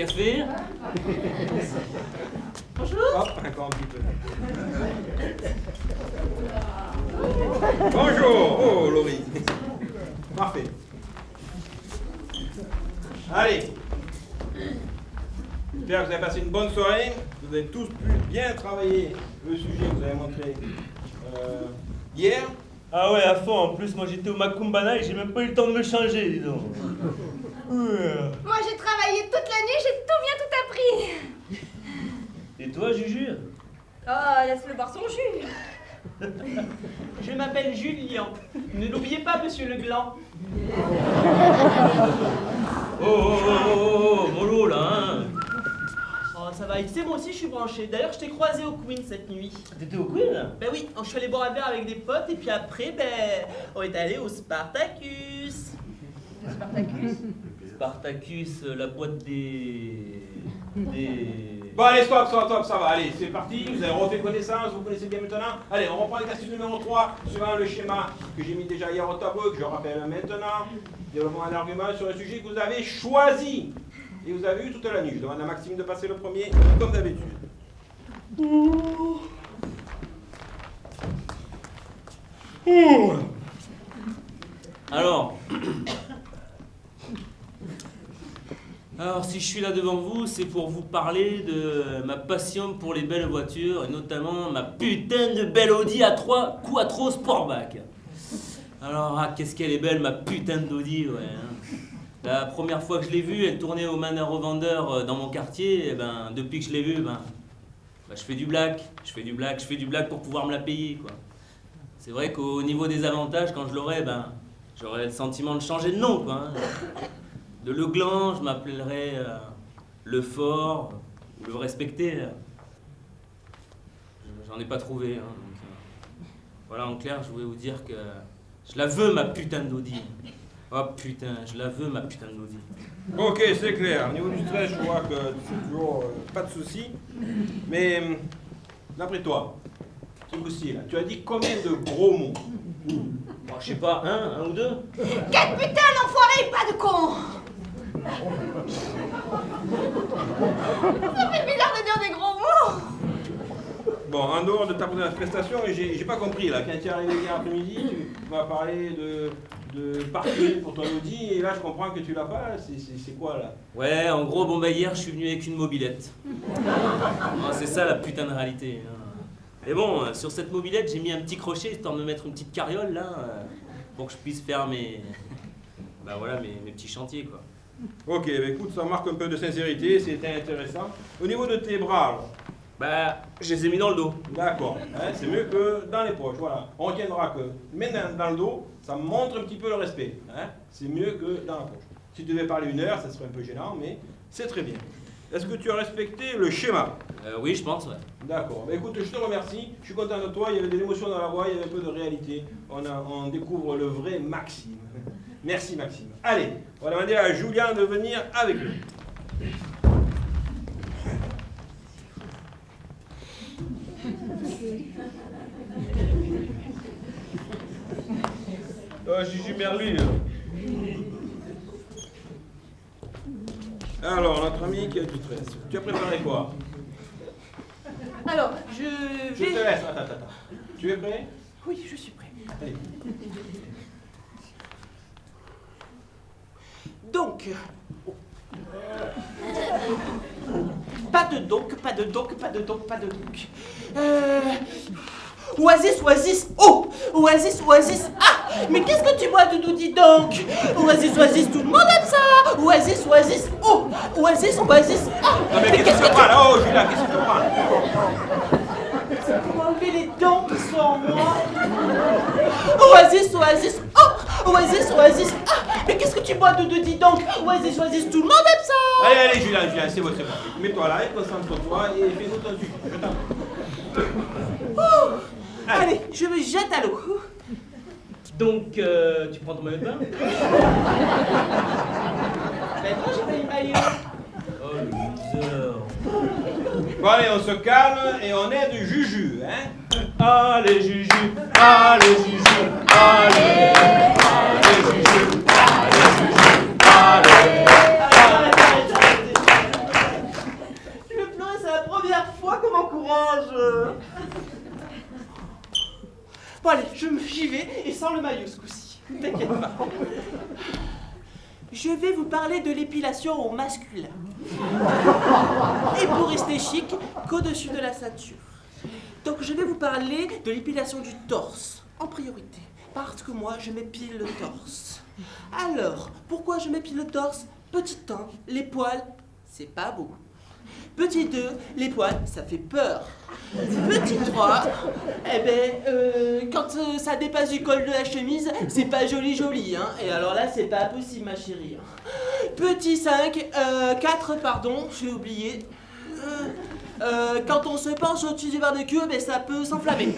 café. Bonjour. Hop, encore un petit peu. Bonjour. Oh, Laurie. Parfait. Allez. J'espère que vous avez passé une bonne soirée. Vous avez tous pu bien travailler le sujet que vous avez montré hier. Ah ouais, à fond. En plus, moi j'étais au Macumbana et j'ai même pas eu le temps de me changer, dis donc. Moi j'ai travaillé toute la nuit, j'ai tout bien tout appris. Et toi, Juju? Oh, laisse-le boire son jus. Je m'appelle Julien. Ne l'oubliez pas, monsieur Leblanc. Oh, mollo là, hein. Oh, ça va, c'est moi aussi, je suis branché. D'ailleurs, je t'ai croisé au Queen cette nuit. T'étais au Queen? Ben oui, je suis allé boire un verre avec des potes et puis après, on est allé au Spartacus. Spartacus. Spartacus, la boîte des... Bon, allez, stop, ça va. Allez, c'est parti. Vous avez refait connaissance, vous connaissez bien maintenant. Allez, on reprend l'exercice numéro 3, suivant le schéma que j'ai mis déjà hier au tableau, que je rappelle maintenant. Développement un argument sur un sujet que vous avez choisi. Et vous avez eu toute la nuit. Je demande à Maxime de passer le premier, comme d'habitude. Alors, si je suis là devant vous, c'est pour vous parler de ma passion pour les belles voitures, et notamment ma putain de belle Audi A3 Quattro Sportback. Alors, qu'est-ce qu'elle est belle, ma putain d'Audi, ouais. Hein. La première fois que je l'ai vue, elle tournait au manœuvre revendeur dans mon quartier, et depuis que je l'ai vue, je fais du black, je fais du black pour pouvoir me la payer, quoi. C'est vrai qu'au niveau des avantages, quand je l'aurai, j'aurai le sentiment de changer de nom, quoi. Hein. De Le Gland, je m'appellerais Le Fort, ou Le Respecté. J'en ai pas trouvé. Hein, donc, voilà, en clair, je voulais vous dire que je la veux, ma putain d'Audi. Oh putain, je la veux, ma putain d'Audi. Ok, c'est clair. Au niveau du stress, je vois que c'est toujours pas de soucis. Mais, d'après toi, ce coup-ci, là, tu as dit combien de gros mots? Bon, je sais pas, un ou deux? Quel putain d'enfoiré, pas de con. Ça fait bizarre de dire des gros mots. Bon, en dehors de ta prestation, j'ai pas compris là. Quand tu es arrivé hier après-midi, tu m'as parlé de parking pour ton Audi et là je comprends que tu l'as pas. C'est quoi là? Ouais, en gros, hier je suis venu avec une mobilette. C'est ça la putain de réalité. Hein. Et bon, sur cette mobilette, j'ai mis un petit crochet histoire de me mettre une petite carriole là, pour que je puisse faire mes petits chantiers quoi. Ok, écoute, ça marque un peu de sincérité, c'était intéressant. Au niveau de tes bras, Je les ai mis dans le dos. d'accord, hein, c'est mieux que dans les poches, voilà. On retiendra que mettre dans le dos, ça montre un petit peu le respect. Hein, c'est mieux que dans la poche. Si tu devais parler 1 heure, ça serait un peu gênant, mais c'est très bien. Est-ce que tu as respecté le schéma? Oui, je pense, ouais. D'accord. Écoute, je te remercie. Je suis content de toi. Il y avait de l'émotion dans la voix, il y avait un peu de réalité. On découvre le vrai Maxime. Merci, Maxime. Allez, on va demander à Julien de venir avec nous. Gigi Merlu. Alors, notre ami qui a du stress. Tu as préparé quoi? Alors, Je te laisse. Attends. Tu es prêt? Oui, je suis prêt. Allez. Donc... Pas de donc. Oasis, oh! Oasis, ah! Mais qu'est-ce que tu bois, Doudou, dis donc? Oasis, tout le monde aime ça! Oasis, oh! Oasis, ah! Non mais qu'est-ce que tu prends là? Oh Julien, qu'est-ce que tu prends? C'est pour enlever les dents qui sont en moi. Oasis, oh! Oasis, ah! Mais qu'est-ce que tu bois, Doudou, dis donc? Oasis, tout le monde aime ça! Allez, Julien, c'est bon. Mets-toi là et concentre-toi et fais-nous ton sujet. Je t'en prie. Allez, je me jette à l'eau. Donc, tu prends ton maillot de bain? Ben non, j'ai pas eu maillot. Oh, le loser. Bon allez, on se calme et on aide Juju, hein? Allez, Juju, allez, Juju, allez, Juju, allez, Juju, allez. courage. Bon allez, j'y vais, et sans le maillot ce coup-ci. T'inquiète pas. Je vais vous parler de l'épilation au masculin. Et pour rester chic, qu'au-dessus de la ceinture. Donc je vais vous parler de l'épilation du torse, en priorité. Parce que moi, je m'épile le torse. Alors, pourquoi je m'épile le torse? Petit 1, les poils, c'est pas beau. Petit 2, les poils, ça fait peur. Petit 3, quand ça dépasse du col de la chemise, c'est pas joli, hein. Et alors là, c'est pas possible, ma chérie. Petit 4, pardon, j'ai oublié. Quand on se penche au-dessus du barbecue, ça peut s'enflammer.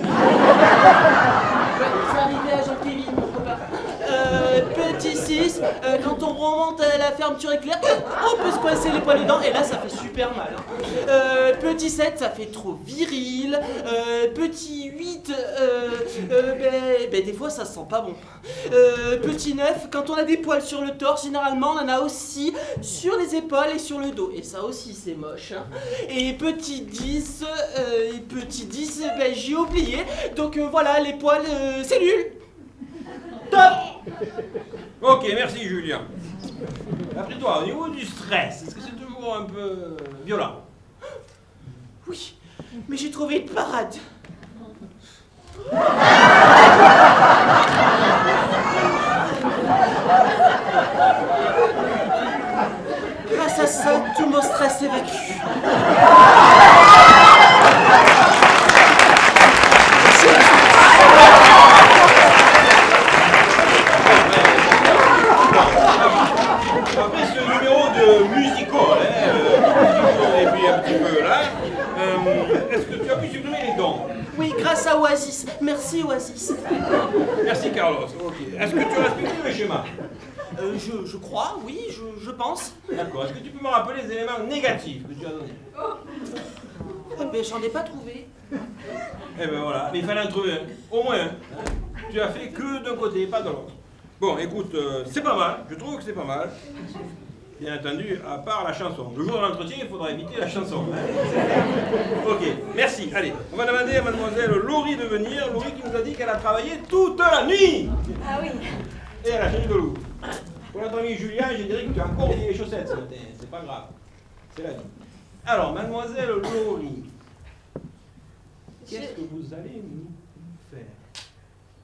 C'est arrivé à Jean-Kévin, mon copain. Petit 6, quand on remonte à la fermeture éclair, on peut se coincer les poils dedans, et là ça fait super mal. Hein. Petit 7, ça fait trop viril. Petit 8, des fois ça sent pas bon. Petit 9, quand on a des poils sur le torse, généralement on en a aussi sur les épaules et sur le dos. Et ça aussi c'est moche. Hein. Et petit 10, j'ai oublié. Donc voilà, les poils, c'est nul. Top. Ok, merci Julien. Après toi, au niveau du stress, est-ce que c'est toujours un peu violent? Oui, mais j'ai trouvé une parade. Grâce à ça, tout mon stress s'évacue. Après ce numéro de musical, et puis un petit peu là, est-ce que tu as pu supprimer les dents? Oui, grâce à Oasis. Merci Oasis. Merci Carlos. Ok. Est-ce que tu as respecté le schéma? Je crois, oui, je pense. D'accord. Est-ce que tu peux me rappeler les éléments négatifs que tu as donnés? J'en ai pas trouvé. Eh ben voilà, mais il fallait en trouver un. Au moins un. Tu as fait que d'un côté, pas de l'autre. Bon, écoute, c'est pas mal. Je trouve que c'est pas mal. Bien entendu, à part la chanson. Le jour de l'entretien, il faudra éviter la chanson. Ok, merci. Allez, on va demander à mademoiselle Laurie de venir. Laurie qui nous a dit qu'elle a travaillé toute la nuit. Ah oui. Et elle a tenu de loup. Pour notre ami Julien, je dirais que tu as encore oublié les chaussettes ce matin. C'est pas grave. C'est la vie. Alors, mademoiselle Laurie, qu'est-ce que vous allez nous faire?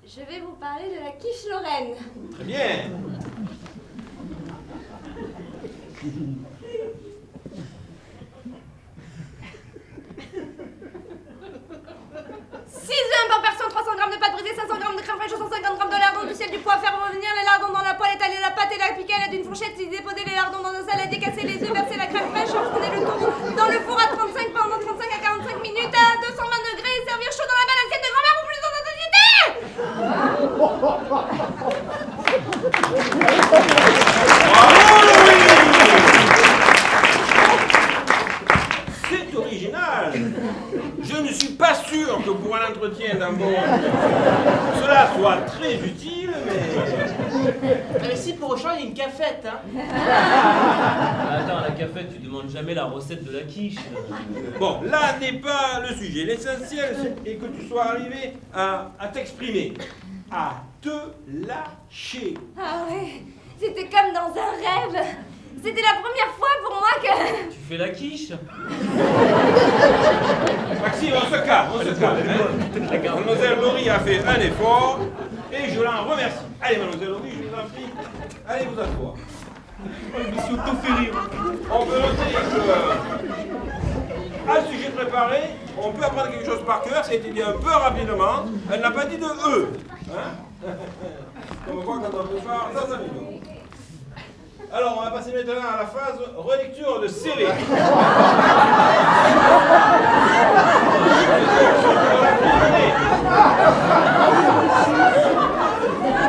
Je vais vous parler de la quiche Lorraine. Très bien. Par personne, 300 grammes de pâte brisée, 500 grammes de crème fraîche, 150 grammes de lardons, du sel, du poivre, faire revenir les lardons dans la poêle, étaler la pâte et la piquer à l'aide d'une fourchette, déposer les lardons dans un salade, décasser les œufs, verser la crème fraîche, enfourner le tout dans le four à 35 pendant 35 à 45 minutes à 220 degrés et servir chaud dans la belle assiette de grand-mère pour plus dans notre société. C'est original. Je ne suis pas sûr que pour un entretien d'embauche, cela soit très utile, mais... Si, pour Auchan, il y a une cafette, hein. Attends, la cafette, tu demandes jamais la recette de la quiche. Bon, là n'est pas le sujet. L'essentiel est que tu sois arrivé à t'exprimer, à te lâcher. Ah ouais, c'était comme dans un rêve. C'était la première fois pour moi que... Tu fais la quiche? Maxime, on se calme, hein. Mademoiselle Laurie a fait un effort et je l'en remercie. Allez, mademoiselle Laurie, je vous en prie, allez vous asseoir. Je me suis auto-fait rire. On peut noter que, à sujet préparé, on peut apprendre quelque chose par cœur, ça a été dit un peu rapidement. Elle n'a pas dit de E. Hein. Comme quoi, quand on prépare, ça s'améliore. Alors, on va passer maintenant à la phase relecture de CV.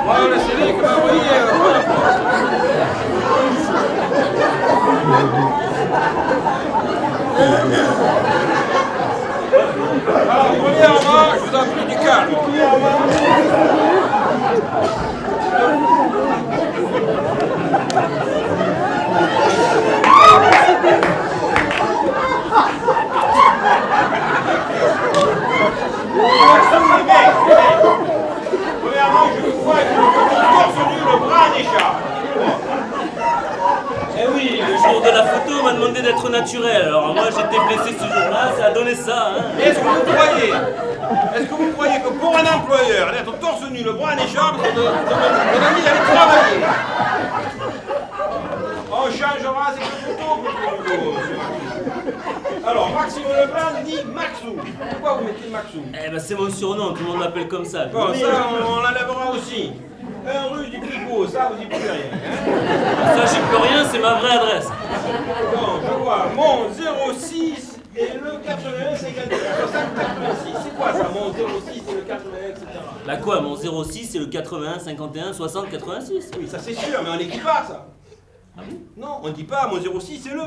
Voilà le CV que m'a envoyé. Alors, premièrement, je vous en prie du calme. pour de la photo, on m'a demandé d'être naturel. Alors moi, j'étais blessé ce jour-là, ça a donné ça. Hein. Est-ce que vous croyez que pour un employeur, d'être torse nu, le bras en écharpe, on a dit d'aller travailler? On changera ces photos. Alors, Maxime Leblanc dit Maxou. Pourquoi vous mettez Maxou? Eh ben c'est mon surnom, tout le monde m'appelle comme ça. Bon, ça, on l'enlèvera aussi. 1 rue du Picot, ça, vous y pouvez rien. Hein? Ça, j'y peux rien, c'est ma vraie adresse. Bon, je vois, mon 06 et le 81 51 86. C'est quoi ça, mon 06 et le 81, etc. Bah quoi, mon 06 c'est le 81, 51, 60, 86. Oui, ça c'est sûr, mais on n'écrit pas ça. Ah bon? Non, on ne dit pas mon 06 c'est le.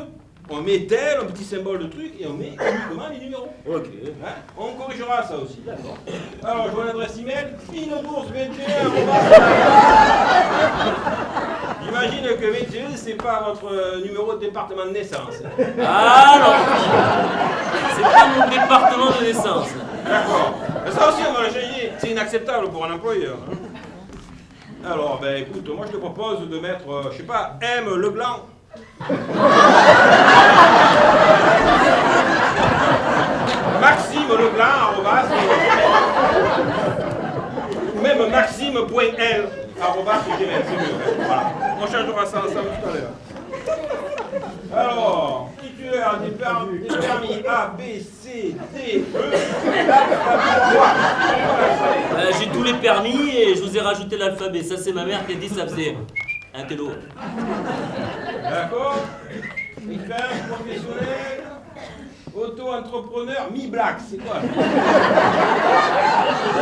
On met tel, un petit symbole de truc, et on met uniquement les numéros. Ok. Hein? On corrigera ça aussi. D'accord. Alors, je vois l'adresse email, pinobourse21. J'imagine que 21, c'est pas votre numéro de département de naissance. Ah non, c'est pas mon département de naissance. D'accord. Ça aussi, on va le changer. C'est inacceptable pour un employeur. Hein? Alors, ben écoute, moi je te propose de mettre, je sais pas, M. Leblanc. Maxime Leblanc, arrobas, ou même maxime.l, arrobas, gmail, c'est mieux. Voilà. On changera ça ensemble tout à l'heure. Alors, titulaire des permis A, B, C, D, E, J'ai tous les permis et je vous ai rajouté l'alphabet. Ça, c'est ma mère qui a dit ça faisait un télo. D'accord. Expérience professionnelle, auto-entrepreneur, mi-black, c'est quoi?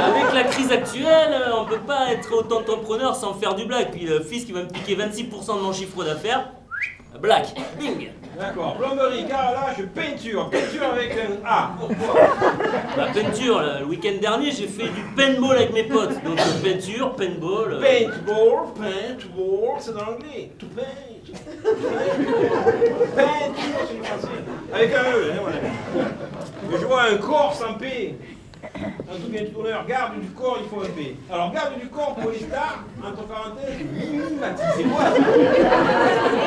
Avec la crise actuelle, on peut pas être auto-entrepreneur sans faire du black. Puis le fils qui va me piquer 26% de mon chiffre d'affaires, black, bing. D'accord. Plomberie, carrelage, peinture. Peinture avec un A. Pourquoi? La peinture, le week-end dernier, j'ai fait du paintball avec mes potes. Donc peinture, paintball. Paintball, c'est dans l'anglais. To paint. Peinture, c'est le français. Avec un E, hein, voilà. Je vois un corps sans P. Un truc un tourneur, garde du corps, il faut un P. Alors, garde du corps pour les stars, entre parenthèses, mimimati, c'est quoi ça?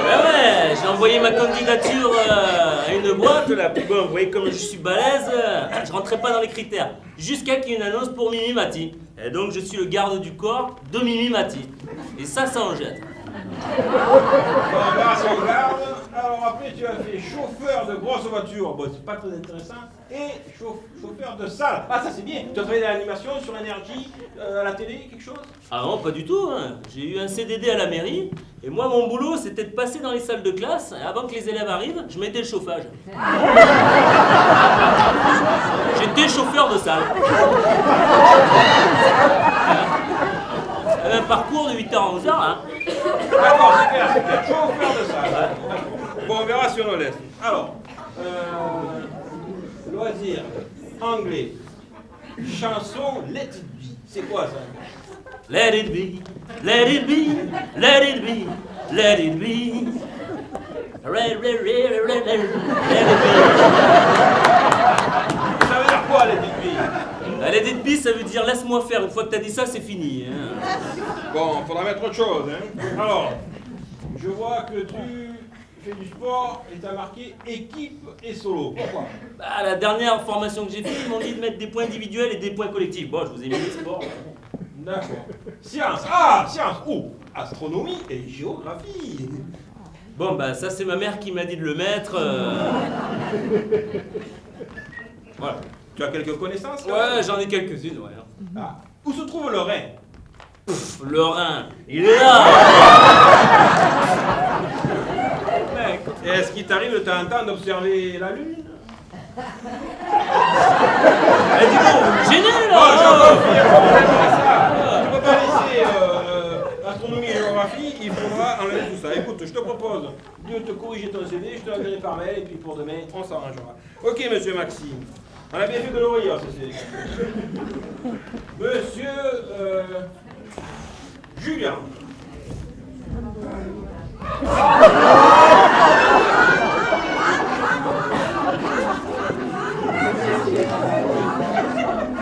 Ouais, j'ai envoyé ma candidature à une boîte là. Puis bon, vous voyez comme je suis balèze, je rentrais pas dans les critères. Jusqu'à qu'il y ait une annonce pour Mimi Mati. Et donc je suis le garde du corps de Mimi Mati. Et ça en jette. Bon, grâce au garde. Alors après, tu as fait chauffeur de grosse voiture. Bon, c'est pas très intéressant. Et chauffeur de salle. Ah, ça c'est bien. Tu as travaillé dans l'animation, sur l'énergie, à la télé, quelque chose? Ah non, pas du tout. Hein. J'ai eu un CDD à la mairie. Et moi, mon boulot, c'était de passer dans les salles de classe. Et avant que les élèves arrivent, je mettais le chauffage. J'étais chauffeur de salle. Un parcours de 8h à 11h, hein. D'accord, super. Chauffeur de salle. Bon, on verra si on le laisse. Alors, loisirs, anglais, chanson, let it be. C'est quoi ça? Let it be, let it be, let it be, let it be. Let it be. Ça veut dire quoi, let it be? Let it be, ça veut dire laisse-moi faire. Une fois que t'as dit ça, c'est fini. Hein. Bon, il faudra mettre autre chose. Hein. Alors, je vois que tu fais du sport et tu as marqué équipe et solo. Pourquoi? Bah, la dernière formation que j'ai faite, ils m'ont dit de mettre des points individuels et des points collectifs. Bon, je vous ai mis le sport. D'accord. Science. Ah, science. Oh, astronomie et géographie. Bon, bah ça, c'est ma mère qui m'a dit de le mettre. Voilà. Tu as quelques connaissances là? Ouais, j'en ai quelques-unes, ouais. Ah. Où se trouve le Rhin? Le Rhin, il est là. Et est-ce qu'il t'arrive de temps en temps d'observer la Lune? Eh, dis donc, vous me gênez, là. Tu ne peux pas laisser astronomie et géographie, il faudra enlever tout ça. Écoute, je te propose de te corriger ton CV, je te l'enverrai par mail et puis pour demain, on s'arrangera. Ok, monsieur Maxime. On a bien fait de l'oreiller, ce CV. Monsieur Julien.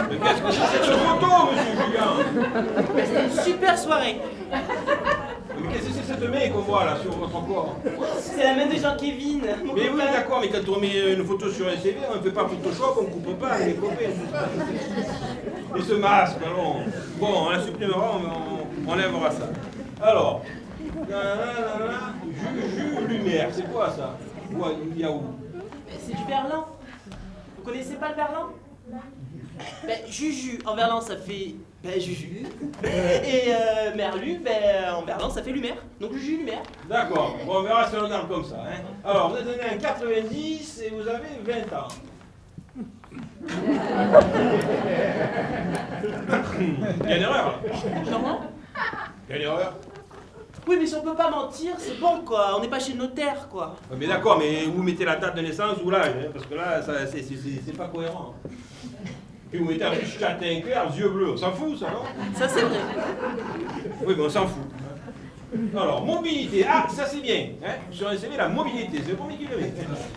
Mais qu'est-ce que c'est cette photo, monsieur Julien? C'était une super soirée. Mais qu'est-ce que c'est cette main qu'on voit là sur votre corps? C'est la main de Jean-Kévin, mon Mais oui, copain. d'accord, mais quand on met une photo sur un CV, on ne fait pas Photoshop, on ne coupe pas les copains. Et ce masque, alors. Bon, on la supprimera, on enlèvera ça. Alors, jus lumière, c'est quoi ça? Il y a où? C'est du verlan. Vous connaissez pas le verlan? Ben, Juju, en verlan ça fait Juju. Et Merlu, en verlan ça fait lumière. Donc Juju, lumière. D'accord, bon, on verra si on regarde comme ça. Hein. Alors, vous êtes né en 90 et vous avez 20 ans. Il y a une erreur là. Comment? Il y a une erreur. Oui, mais si on peut pas mentir, c'est bon quoi. On n'est pas chez le notaire quoi. Mais d'accord, mais vous mettez la date de naissance ou l'âge, hein, parce que là, c'est pas cohérent. Puis vous mettez un petit châtain clair, yeux bleus, on s'en fout ça, non? Ça c'est vrai. Oui, mais on s'en fout. Alors, mobilité, ah, ça c'est bien. Hein? Sur un CV, la mobilité, c'est le premier qui le met.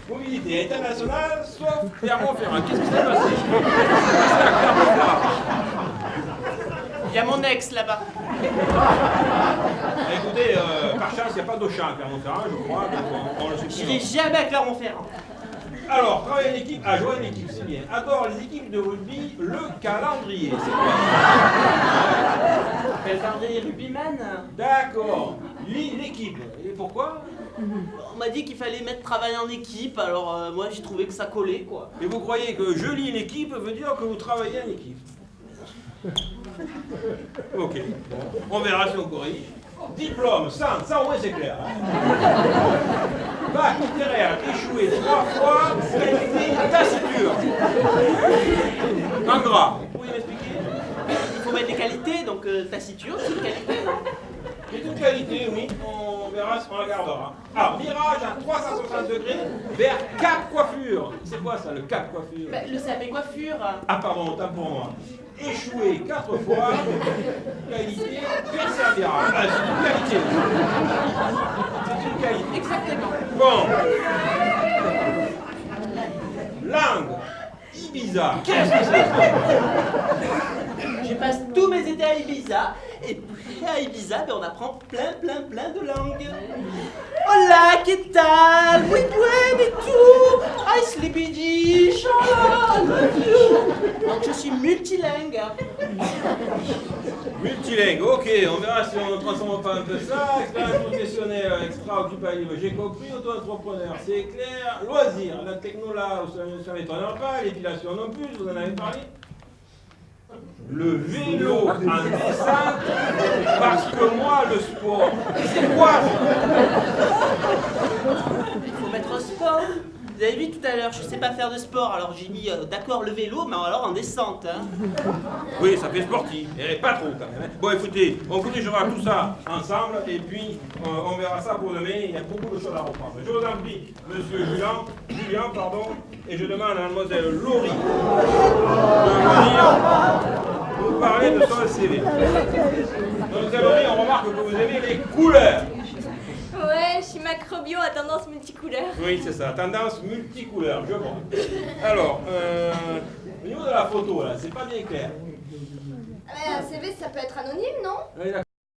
Mobilité internationale, sauf Clermont-Ferrand. Qu'est-ce qui s'est passé? C'est à Clermont-Ferrand. Il y a mon ex là-bas. Écoutez, par chance, il n'y a pas d'Auchan à Clermont-Ferrand, je crois, donc on le J'irai supprime. jamais à Clermont-Ferrand. Alors, travailler en équipe, ah, jouer en équipe, c'est bien. Adore les équipes de rugby, le calendrier, c'est quoi? Le calendrier rugbyman. D'accord, l'équipe. Et pourquoi? On m'a dit qu'il fallait mettre travail en équipe, alors moi j'ai trouvé que ça collait quoi. Et vous croyez que je lis l'équipe veut dire que vous travaillez en équipe? Ok, bon, on verra si on corrige. Diplôme, ça au moins c'est clair. Hein. Bac littéraire, échoué 3 fois, qualité taciture. En gras, vous pouvez m'expliquer? Il faut mettre des qualités, donc taciture, c'est une qualité, non? C'est une qualité, oui, on verra si on la gardera. Alors, virage à 360 degrés vers Cap Coiffure. C'est quoi ça, le Cap Coiffure? Bah, le CAP coiffure. Ah pardon, autant pour moi. Échoué 4 fois, qualité, persévérant. Ah, c'est une qualité. C'est une qualité. Exactement. Bon. Langue. Ibiza. Qu'est-ce que c'est? Je passe tous mes étés à Ibiza, et puis à Ibiza, on apprend plein de langues. Hola, ¿qué tal? Muy buen et tout. I sleepy dish. I love you. Donc je suis multilingue. Multilingue, ok, on verra si on ne transforme pas un peu ça. Expérience professionnelle, extra-occupé libre, j'ai compris, auto-entrepreneur, c'est clair. Loisirs, la techno là, ça ne m'étonne pas, l'épilation non plus, vous en avez parlé. Le vélo en descente, parce que moi, le sport, c'est quoi ça? Il faut mettre au sport. Vous avez vu tout à l'heure, je sais pas faire de sport, alors j'ai mis d'accord le vélo, mais alors en descente. Hein. Oui, ça fait sportif, et pas trop quand même. Hein. Bon, écoutez, on corrigera tout ça ensemble, et puis on verra ça pour demain. Il y a beaucoup de choses à reprendre. Je vous en prie, monsieur Julien, pardon, et je demande à mademoiselle Laurie de venir vous parler de son CV. Mademoiselle Laurie, on remarque que vous aimez les couleurs. Ouais, je suis macrobio à tendance multicouleur. Oui, c'est ça, tendance multicouleur, je vois. Alors, au niveau de la photo, là, c'est pas bien clair. Un CV, ça peut être anonyme, non? Oui, d'accord.